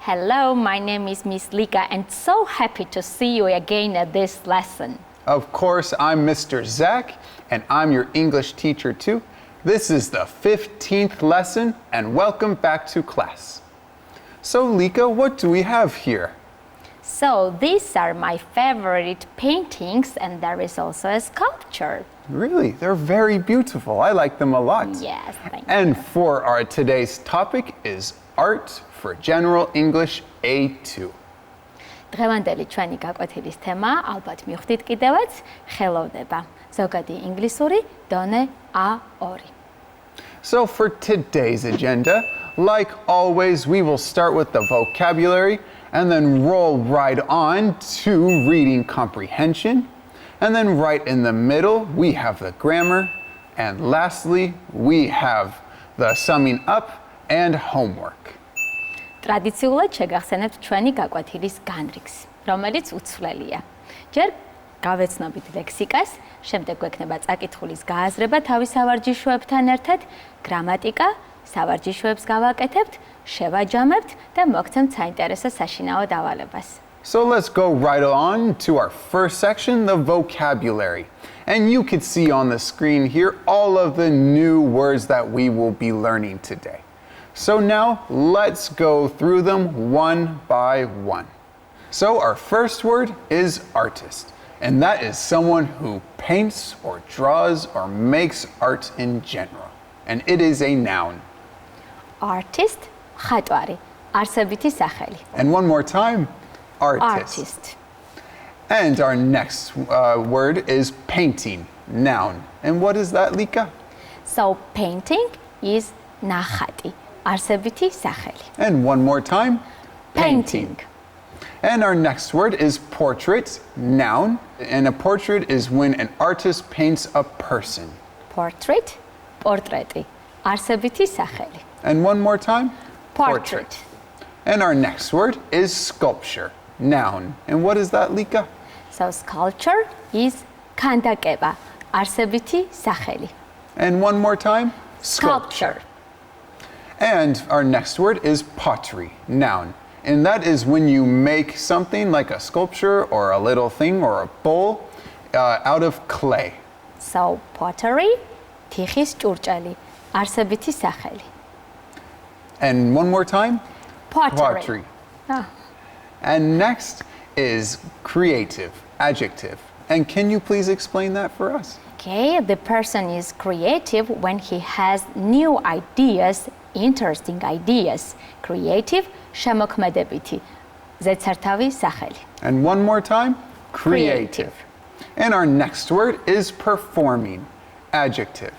Hello, my name is Miss Lika and so happy to see you again at this lesson. Of course, I'm Mr. Zach and I'm your English teacher too. This is the 15th lesson and welcome back to class. So Lika, what do we have here? So these are my favorite paintings and there is also a sculpture. Really? They're very beautiful. I like them a lot. Yes, thank you. And for our today's topic is art for General English A2. დღევანდელი ჩვენი გაკვეთილის თემა ალბათ მივხვდით კიდევაც ხელოვნება. ზოგადი ინგლისური დონე A2. So for today's agenda, like always, we will start with the vocabulary and then roll right on to reading comprehension. And then right in the middle, we have the grammar. And lastly, we have the summing up and homework. ტრადიციულად შეგახსენებთ ჩვენი გაკვეთილის განრიგს, რომელიც უცვლელია. ჯერ გავეცნობით ლექსიკას, შემდეგ გვექნება წაკითხulis გააზრება თავის სავარჯიშოებთან ერთად, გრამატიკა, სავარჯიშოებს გავაკეთებთ, შევაჯამებთ და მოგცემთ საინტერესო საშინაო დავალებას. So let's go right on to our first section, the vocabulary. And you can see on the screen here all of the new words that we will be learning today. So now let's go through them one by one. So our first word is artist, and that is someone who paints or draws or makes art in general. And it is a noun. Artist, ხატვარი, არსებითი სახელი. And one more time, artist. Artist. And our next word is painting, noun. And what is that, Lika? So painting is ნახატი, არსებითი სახელი. And one more time, Painting. And our next word is portrait, noun. And a portrait is when an artist paints a person. Portrait, პორტრეტი, არსებითი სახელი. And one more time, Portrait. And our next word is sculpture, noun. And what is that, Lika? So sculpture is ქანდაკება, არსებითი სახელი. And one more time, Sculpture. And our next word is pottery, noun. And that is when you make something like a sculpture or a little thing or a bowl out of clay. So pottery, თიხის ჭურჭელი, არსებითი სახელი. And one more time, Pottery. And next is creative, adjective. And can you please explain that for us? Okay, the person is creative when he has new ideas, interesting ideas. Creative, შემოქმედებითი, ზედსართავი სახელი. And one more time, Creative. And our next word is performing, adjective.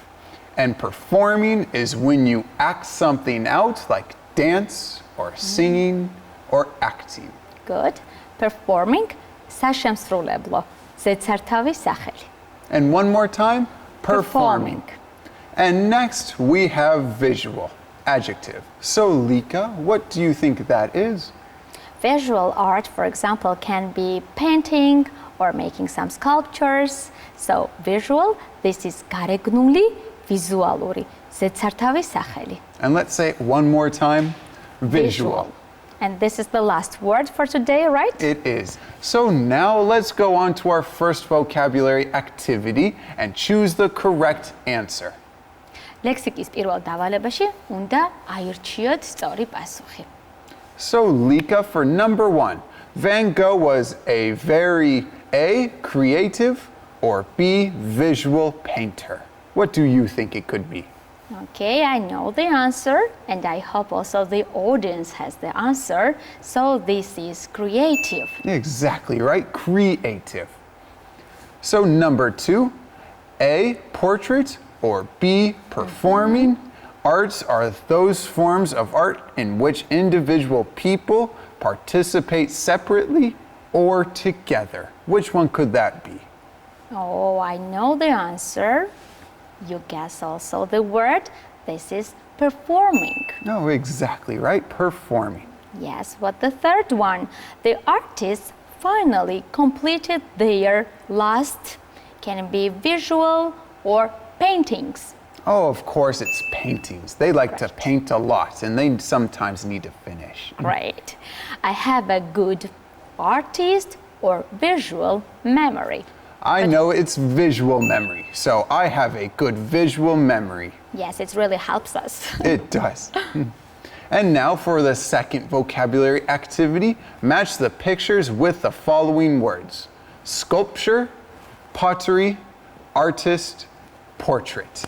And performing is when you act something out like dance or singing or acting. Good. Performing, საშემსრულებლო, ზედსართავი სახელი. And one more time, performing. And next we have visual, adjective. So Lika, what do you think that is? Visual art, for example, can be painting or making some sculptures. So visual, this is გარეგნული, ვიზუალური, ზედსართავი სახელი. And let's say it one more time, visual. And this is the last word for today, right? It is. So now let's go on to our first vocabulary activity and choose the correct answer. ლექსიკის პირველ დავალებაში უნდა აირჩიოთ სწორი პასუხი. So Lika, for number 1, Van Gogh was a very A, creative, or B, visual painter. What do you think it could be? Okay, I know the answer, and I hope also the audience has the answer. So this is creative. Exactly right, creative. So number 2, A, portrait, or B, performing. Arts are those forms of art in which individual people participate separately or together. Which one could that be? Oh, I know the answer. You guess also the word. This is performing. No, exactly right, performing. Yes, what the third one? The artists finally completed their last, can be visual or paintings. Oh, of course, it's paintings. They like to paint a lot, and they sometimes need to finish. Great. I have a good artist or visual memory. I know it's visual memory, so I have a good visual memory. Yes, it really helps us. It does. And now for the second vocabulary activity, match the pictures with the following words: sculpture, pottery, artist, portrait.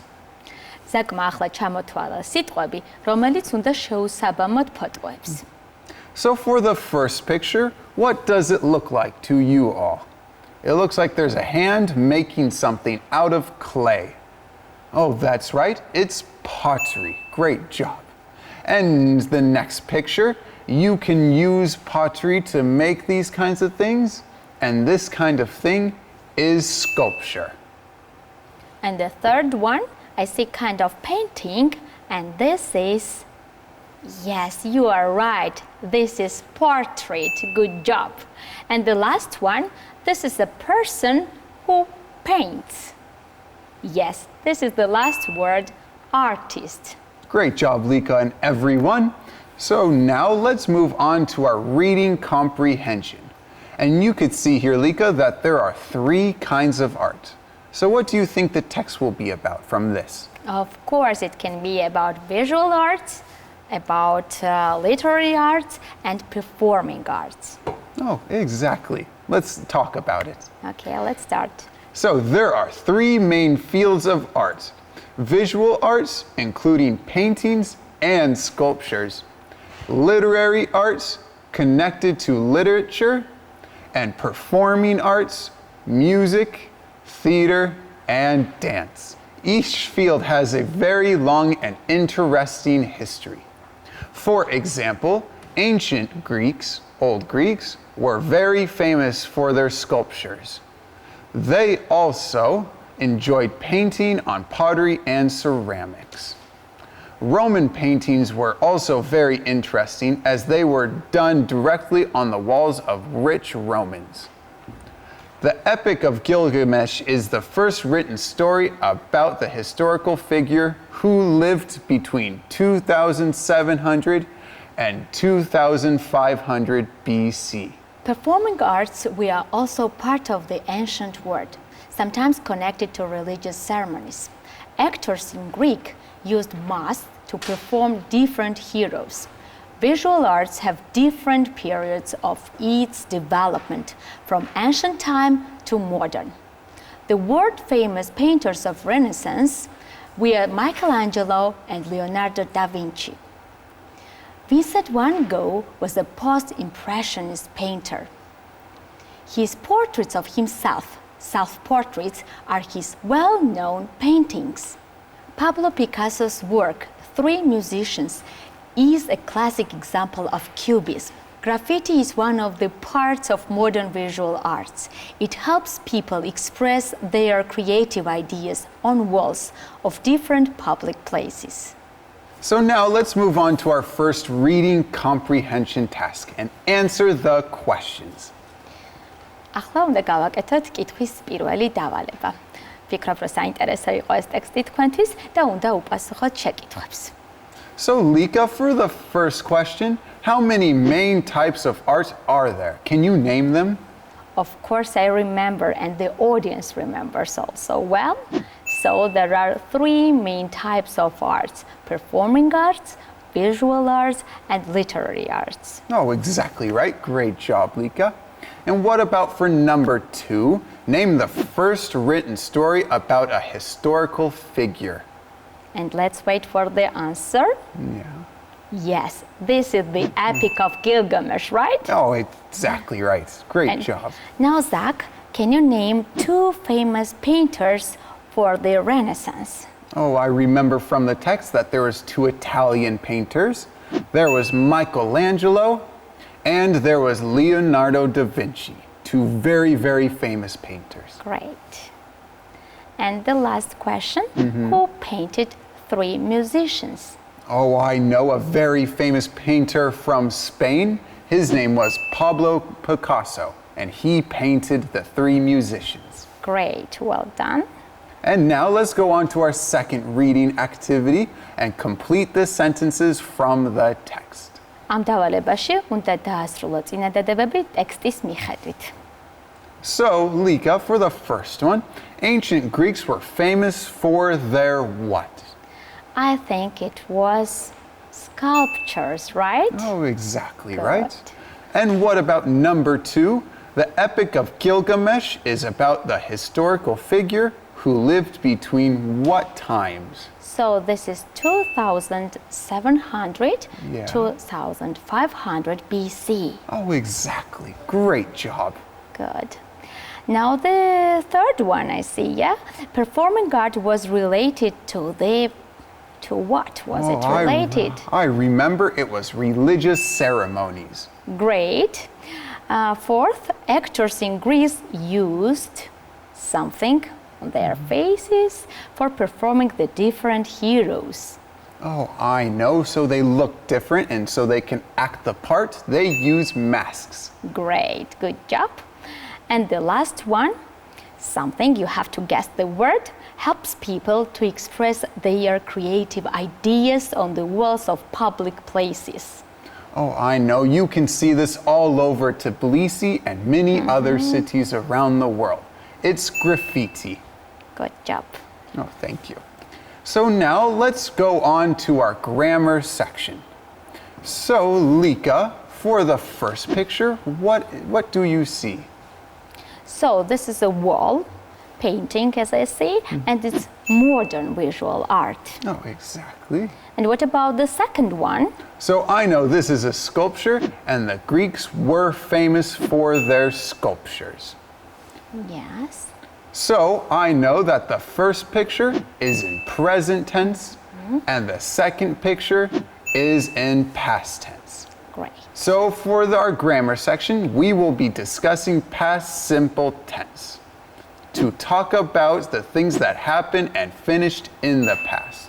ზაკმა ახლა ჩამოთვალა სიტყვები, რომელიც უნდა შეუსაბამოდ ფოტოებს. So for the first picture, what does it look like to you all? It looks like there's a hand making something out of clay. Oh, that's right, it's pottery. Great job. And the next picture, you can use pottery to make these kinds of things, and this kind of thing is sculpture. And the third one, I see kind of painting, and this is, yes, you are right, this is portrait, good job. And the last one, this is a person who paints. Yes, this is the last word, artist. Great job, Lika, and everyone. So now let's move on to our reading comprehension. And you could see here, Lika, that there are 3 kinds of art. So what do you think the text will be about from this? Of course, it can be about visual arts, about literary arts, and performing arts. Oh, exactly. Let's talk about it. Okay, let's start. So there are 3 main fields of art: visual arts, including paintings and sculptures; literary arts, connected to literature; and performing arts, music, theater, and dance. Each field has a very long and interesting history. For example, ancient Greeks, old Greeks, were very famous for their sculptures. They also enjoyed painting on pottery and ceramics. Roman paintings were also very interesting as they were done directly on the walls of rich Romans. The Epic of Gilgamesh is the first written story about the historical figure who lived between 2700 and 2500 BC. Performing arts were also part of the ancient world, sometimes connected to religious ceremonies. Actors in Greek used masks to perform different heroes. Visual arts have different periods of its development, from ancient time to modern. The world-famous painters of Renaissance were Michelangelo and Leonardo da Vinci. Vincent van Gogh was a post-impressionist painter. His portraits of himself, self-portraits, are his well-known paintings. Pablo Picasso's work, 3 Musicians, is a classic example of cubism. Graffiti is one of the parts of modern visual arts. It helps people express their creative ideas on walls of different public places. So now let's move on to our first reading comprehension task and answer the questions. ახლა უნდა გავაკეთოთ კითხვის პირველი დავალება. ვფიქრობ, რომ საინტერესო იყო ეს ტექსტი თქვენთვის და უნდა უპასუხოთ შეკითხვებს. So Lika, for the first question, how many main types of art are there? Can you name them? Of course, I remember, and the audience remembers also well. So there are 3 main types of arts: performing arts, visual arts, and literary arts. Oh, exactly right. Great job, Lika. And what about for number 2? Name the first written story about a historical figure. And let's wait for the answer. Yeah. Yes, this is the Epic of Gilgamesh, right? Oh, exactly right. Great job. Now, Zach, can you name 2 famous painters for the Renaissance? Oh, I remember from the text that there was 2 Italian painters. There was Michelangelo and there was Leonardo da Vinci. 2 very, very famous painters. Great. And the last question, who painted 3 musicians? Oh, I know a very famous painter from Spain. His name was Pablo Picasso, and he painted the 3 musicians. Great, well done. And now let's go on to our second reading activity and complete the sentences from the text. ამ დავალებაში უნდა დაასრულო წინადადებები ტექსტის მიხედვით. So, Lika, for the first one, ancient Greeks were famous for their what? I think it was sculptures, right? Oh, exactly Good. right. And what about number 2? The Epic of Gilgamesh is about the historical figure who lived between what times? So this is 2700 Yeah. 2500 BC. Oh, exactly. Great job. Good. Now the third one I see, yeah? Performing art was related to what was it related? I remember it was religious ceremonies. Great. Fourth, actors in Greece used something on their faces for performing the different heroes. Oh, I know. So they look different, and so they can act the part, they use masks. Great, good job. And the last one, something you have to guess the word, helps people to express their creative ideas on the walls of public places. Oh, I know. You can see this all over Tbilisi and many other cities around the world. It's graffiti. Good job. Oh, thank you. So now let's go on to our grammar section. So, Lika, for the first picture, what do you see? So this is a wall painting, as I say, and it's modern visual art. Oh, exactly. And what about the second one? So I know this is a sculpture, and the Greeks were famous for their sculptures. Yes. So I know that the first picture is in present tense, and the second picture is in past tense. Great. So for our grammar section, we will be discussing past simple tense to talk about the things that happened and finished in the past.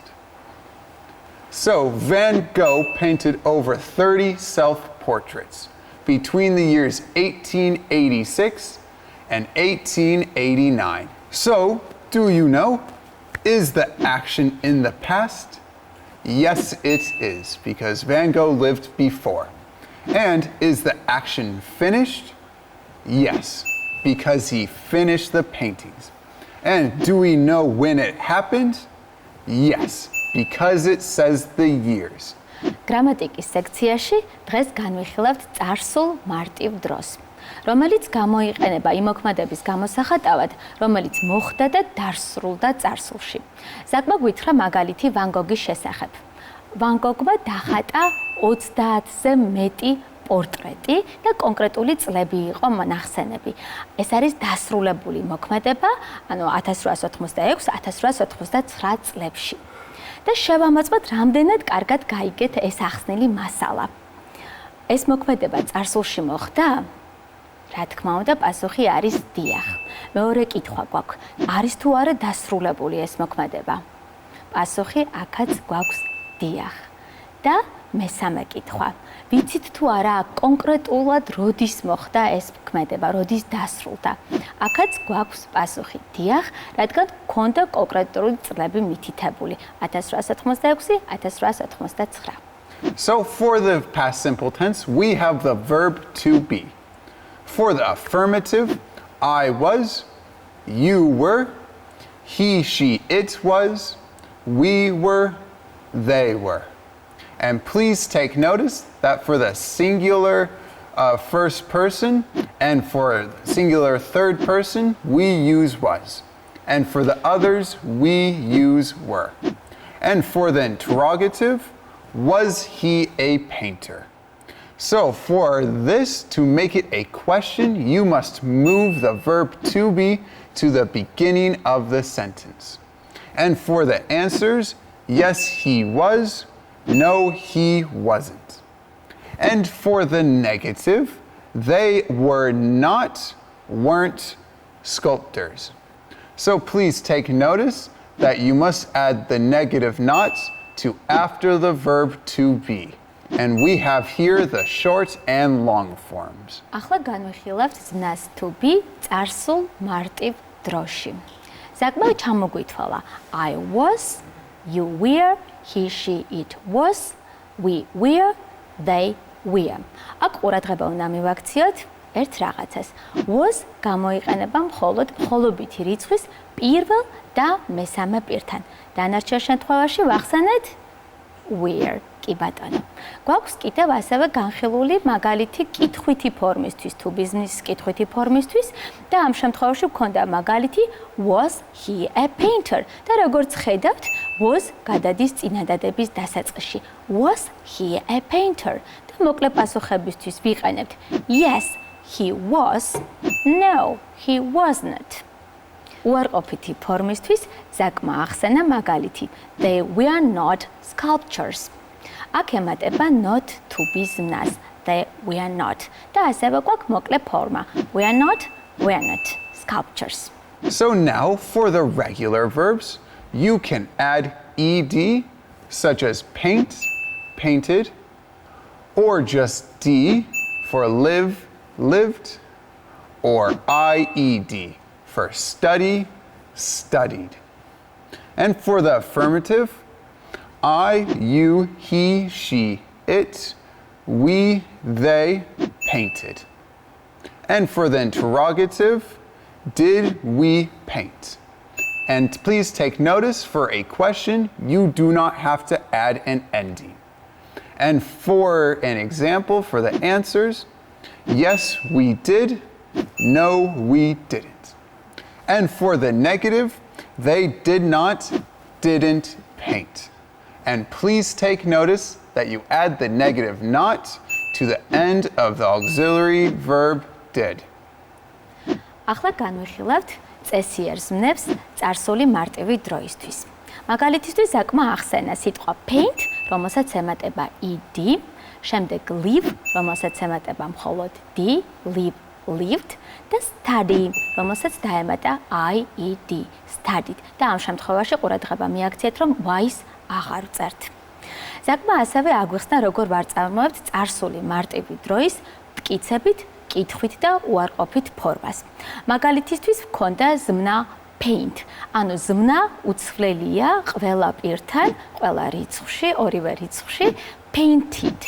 So Van Gogh painted over 30 self-portraits between the years 1886 and 1889. So, do you know, is the action in the past? Yes, it is, because Van Gogh lived before. And is the action finished? Yes, because he finished the paintings. And do we know when it happened? Yes, because it says the years. გრამატიკის სექციაში დღეს განვიხილავთ წარსულ მარტივ დროს, რომელიც გამოიყენება იმოქმედების გამოსახატავად, რომელიც მოხდა და დასრულდა წარსულში. საკმაოდ გითხრა მაგალითი ვან გოგის შესახებ. ვან გოგმა დახატა 30-ზე მეტი პორტრეტი და კონკრეტული წლები იყო ნახსენები. ეს არის დასრულებული მოქმედება, ანუ 1886-1889 წლებში. და შევამოწმოთ, რამდენად კარგად გაიგეთ ეს ახსნილი მასალა. ეს მოქმედება წარსულში მოხდა? რა თქმა უნდა, პასუხი არის დიახ. მეორე კითხვა გვაქვს, არის თუ არა დასრულებული ეს მოქმედება? პასუხი აქაც გვაქვს დიახ. და მესამე კითხვა, ვიცით თუ არა კონკრეტულად როდის მოხდა ეს მოქმედება, როდის დასრულდა? აქაც გვაქვს პასუხი დიახ, რადგან გქონდა კონკრეტული წლები მითითებული 1886-1889. So for the past simple tense, we have the verb to be. For the affirmative, I was, you were, he, she, it was, we were, they were. And please take notice that for the singular first person and for singular third person, we use was. And for the others, we use were. And for the interrogative, was he a painter? So for this, to make it a question, you must move the verb to be to the beginning of the sentence. And for the answers, yes, he was, no, he wasn't. And for the negative, they were not, weren't sculptors. So please take notice that you must add the negative not to after the verb to be. And we have here the short and long forms. ახლა განვიხილავთ ზნას to be წარსულ მარტივ დროში. საკმაოდ ჩამოგვითვალა. I was, you were, he, she, it was, we were, they were. აქ ყურადღება უნდა მივაქციოთ ერთ რაღაცას. Was გამოიყენება მხოლოდ მხოლობითი რიცხვის პირველ და მესამე პირთან. დანარჩენ შემთხვევაში ვახსენეთ were. კი ბატონო. გვაქვს კიდევ ასევე განხილული მაგალითი კითხვითი ფორმისთვის, თუ ბიზნესის კითხვითი ფორმისთვის და ამ შემთხვევაში გვქონდა მაგალითი was he a painter და როგორც ხედავთ, was გადადის წინადადების დასაწყისში. Was he a painter? და მოკლე პასუხებისთვის ვიყენებთ yes, he was, no, he wasn't. უარყოფითი ფორმისთვის ზაკმა ახსენა მაგალითი they were not sculptures. აქ ემატება not to be ზმნას. They were not. და ასევე გვაქვს მოკლე ფორმა. We are not sculptures. So now for the regular verbs, you can add ed, such as paint, painted, or just d for live, lived, or ied for study, studied. And for the affirmative, I, you, he, she, it, we, they painted. And for the interrogative, did we paint? And please take notice, for a question, you do not have to add an ending. And for an example, for the answers, yes, we did, no, we didn't. And for the negative, they did not, didn't paint. And please take notice that you add the negative not to the end of the auxiliary verb did. ახლა განვიხილავთ წესიერ ზმნებს წარსული მარტივი დროისთვის. მაგალითისთვის საკმა ახსენა სიტყვა paint, რომელსაც ემატება ed, შემდეგ live, რომელსაც ემატება მხოლოდ d, live, lived და study, რომელსაც დაემატა ied, studied. და ამ შემთხვევაში ყურადღება მიაქციეთ, რომ y-ს აღარ წერთ. ზაკმა ასევე აგვიხსნა, როგორ ვარწამოვებთ წარსული მარტივი დროის მტკიცებით, კითხვით და უარყოფით ფორმას. მაგალითისთვის ვქონდა ზმნა paint. ანუ ზმნა უცვლელია ყველა პირთან, ყველა რიცხვში, ორივე რიცხვში, painted.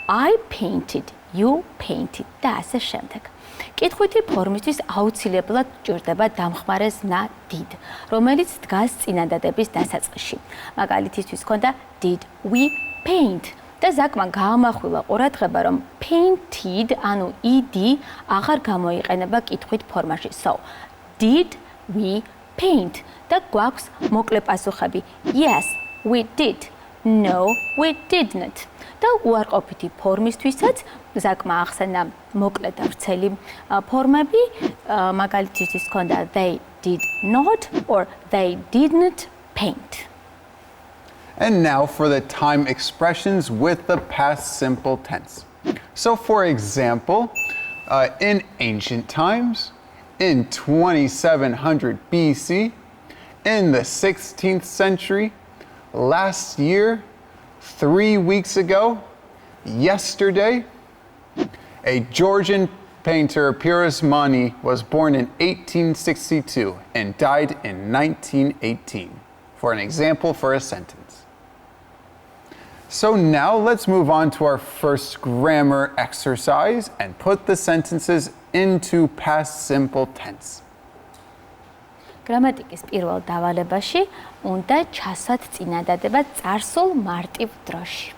I painted, you painted და ასე შემდეგ. კითხვითი ფორმისთვის აუცილებლად ჭირდება დამხმარე ზმნა did, რომელიც დგას წინადადების დასაწყისში. მაგალითისთვის ქონდა did we paint და ზაკმა გაამახვილა ყურადღება, რომ painted, ანუ ed აღარ გამოიყენება კითხვით ფორმაში. So, did we paint? და გვაქვს მოკლე პასუხები. Yes, we did. No, we didn't. და უარყოფითი ფორმისთვისაც ზაკმა ახსენა მოკლე და ვრცელი ფორმები, მაგალითისთვის ქონდა they did not or they didn't paint. And now for the time expressions with the past simple tense. So for example, in ancient times, in 2700 BC, in the 16th century, last year, 3 weeks ago, yesterday, a Georgian painter, Pyrrhus Mani, was born in 1862 and died in 1918. For an example for a sentence. So now let's move on to our first grammar exercise and put the sentences into past simple tense. გრამატიკის პირველ დავალებაში უნდა ჩასვათ წინადადება წარსულ მარტივ დროში.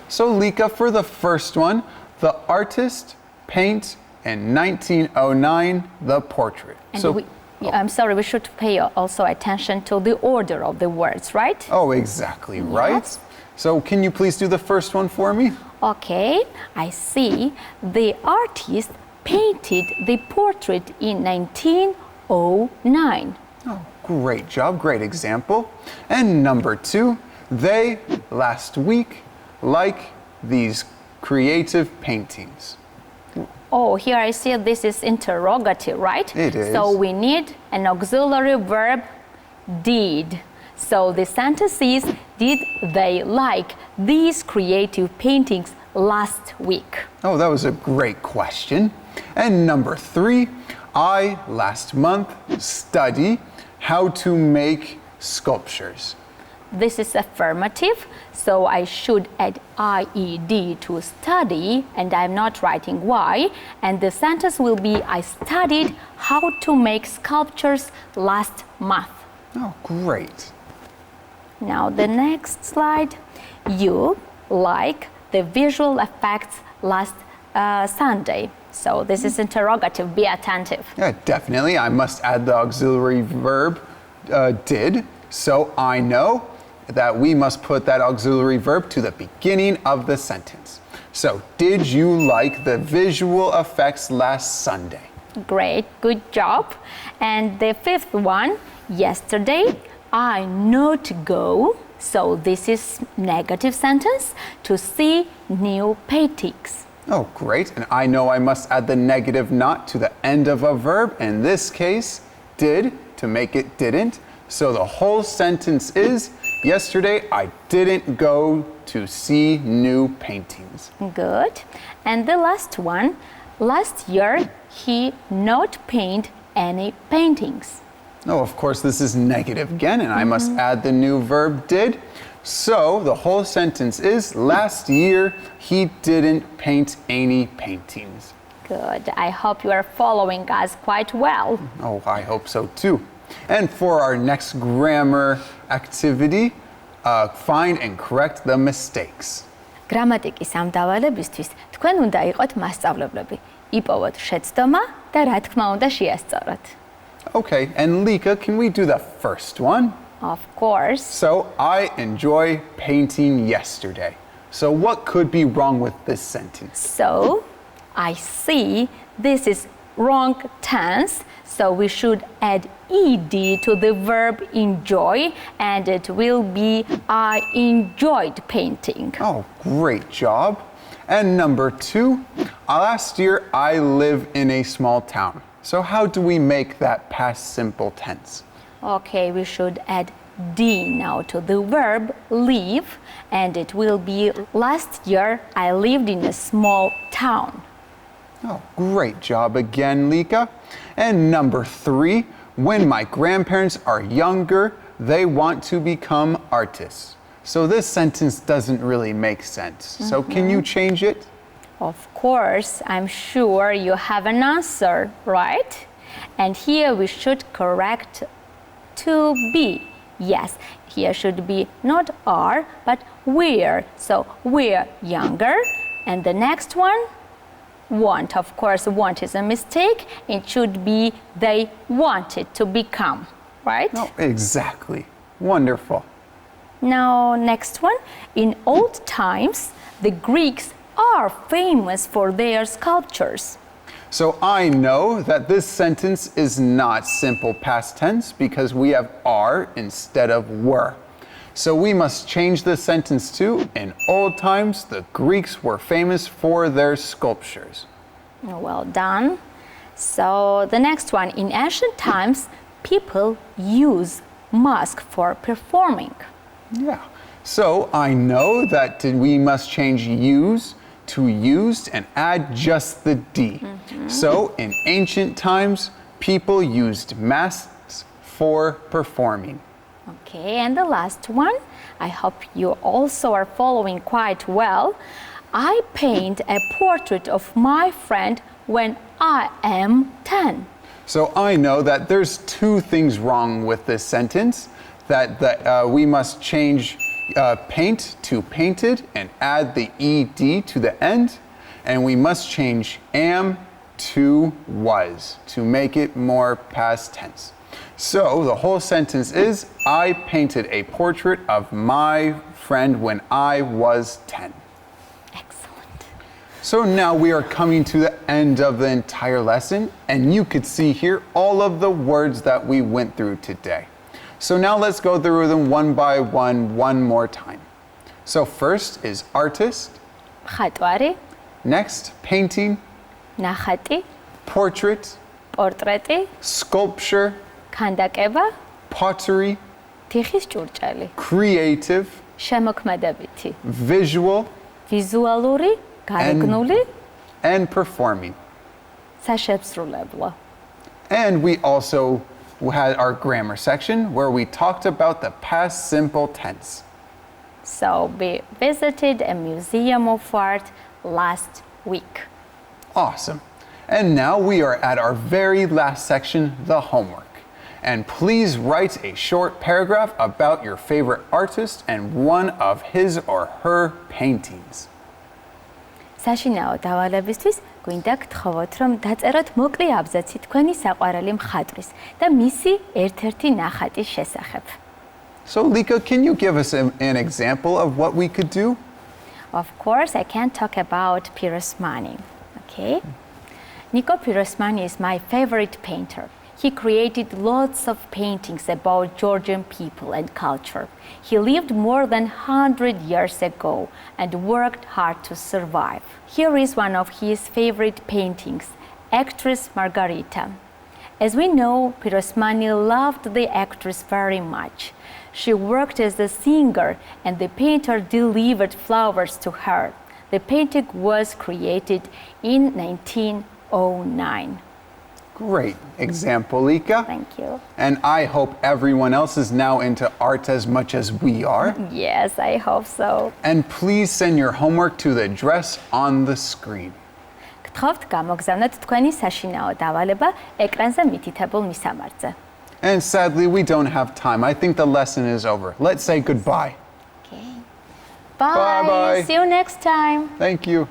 So Lika, for the first one, the artist paints in 1909 the portrait. And I'm sorry, we should pay also attention to the order of the words, right? Oh, exactly right. So can you please do the first one for me? Okay, I see. The artist painted the portrait in 1909. Oh, great job, great example. And number 2, they last week like these creative paintings. Oh, here I see this is interrogative, right? It is. So we need an auxiliary verb, did. So the sentence is, did they like these creative paintings last week? Oh, that was a great question. And number 3, I last month study how to make sculptures. This is affirmative, so I should add IED to study, and I'm not writing why. And the sentence will be, I studied how to make sculptures last month. Oh, great. Now the next slide. You like the visual effects last Sunday. So this is interrogative, be attentive. Yeah, definitely. I must add the auxiliary verb did. So I know that we must put that auxiliary verb to the beginning of the sentence. So, did you like the visual effects last Sunday? Great, good job. And the fifth one, yesterday I know to go. So this is negative sentence, to see new paintings. Oh, great. And I know I must add the negative not to the end of a verb. In this case, did, to make it didn't. So the whole sentence is, yesterday I didn't go to see new paintings. Good. And the last one, last year he not paint any paintings. Oh, of course, this is negative again, and I must add the new verb did. So the whole sentence is, last year he didn't paint any paintings. Good. I hope you are following us quite well. Oh, I hope so too. And for our next grammar activity, find and correct the mistakes. გრამატიკის ამ დავალებისთვის თქვენ უნდა იყოთ მასწავლებლები. იპოვოთ შეცდომა და რა თქმა უნდა შეასწოროთ. Okay, and Lika, can we do the first one? Of course. So, I enjoy painting yesterday. So, what could be wrong with this sentence? So, I see this is wrong tense, so we should add ed to the verb enjoy, and it will be I enjoyed painting. Oh, great job. And number 2, last year I live in a small town. So how do we make that past simple tense? Okay, we should add d now to the verb live, and it will be last year I lived in a small town. Oh, great job again, Lika. And number 3, when my grandparents are younger, they want to become artists. So this sentence doesn't really make sense. So can you change it? Of course, I'm sure you have an answer, right? And here we should correct to be. Yes, here should be not are, but were. So we're younger. And the next one, want. Of course, want is a mistake. It should be they wanted to become, right? Oh, exactly. Wonderful. Now, next one. In old times, the Greeks are famous for their sculptures. So I know that this sentence is not simple past tense because we have are instead of were. So we must change the sentence to, in old times, the Greeks were famous for their sculptures. Well done. So the next one, in ancient times, people use mask for performing. Yeah. So I know that we must change use to used and add just the D. So in ancient times, people used masks for performing. Okay, and the last one, I hope you also are following quite well. I paint a portrait of my friend when I am 10. So I know that there's 2 things wrong with this sentence, that we must change paint to painted and add the ed to the end, and we must change am to was to make it more past tense. So the whole sentence is, I painted a portrait of my friend when I was 10. Excellent. So now we are coming to the end of the entire lesson, and you could see here all of the words that we went through today. So now let's go through them one by one more time. So first is artist. მხატვარი, Next, painting, ნახატი, portrait, პორტრეტი, sculpture, ქანდაკება, pottery, თიხის ჭურჭელი, creative, შემოქმედებითი, visual, ვიზუალური, გარეგნული, and performing. საშემსრულებლო. And we also we had our grammar section where we talked about the past simple tense. So we visited a museum of art last week. Awesome. And now we are at our very last section, the homework. And please write a short paragraph about your favorite artist and one of his or her paintings. საშინაო დავალებისთვის გვინდა გთხოვოთ, რომ დაწეროთ მოკლე აბზაცი თქვენი საყვარელი მხატვრის და მისი ერთ-ერთი ნახატის შესახებ. So Lika, can you give us an example of what we could do? Of course, I can talk about Pirosmani. Okay? Nico Pirosmani is my favorite painter. He created lots of paintings about Georgian people and culture. He lived more than 100 years ago and worked hard to survive. Here is one of his favorite paintings, Actress Margarita. As we know, Pirosmani loved the actress very much. She worked as a singer and the painter delivered flowers to her. The painting was created in 1909. Great example, Lika. Thank you. And I hope everyone else is now into art as much as we are. Yes, I hope so. And please send your homework to the address on the screen. გთხოვთ გამოგზავნოთ თქვენი საშინაო დავალება ეკრანზე მითითებულ მისამართზე. And sadly, we don't have time. I think the lesson is over. Let's say goodbye. Okay. Bye. Bye-bye. See you next time. Thank you.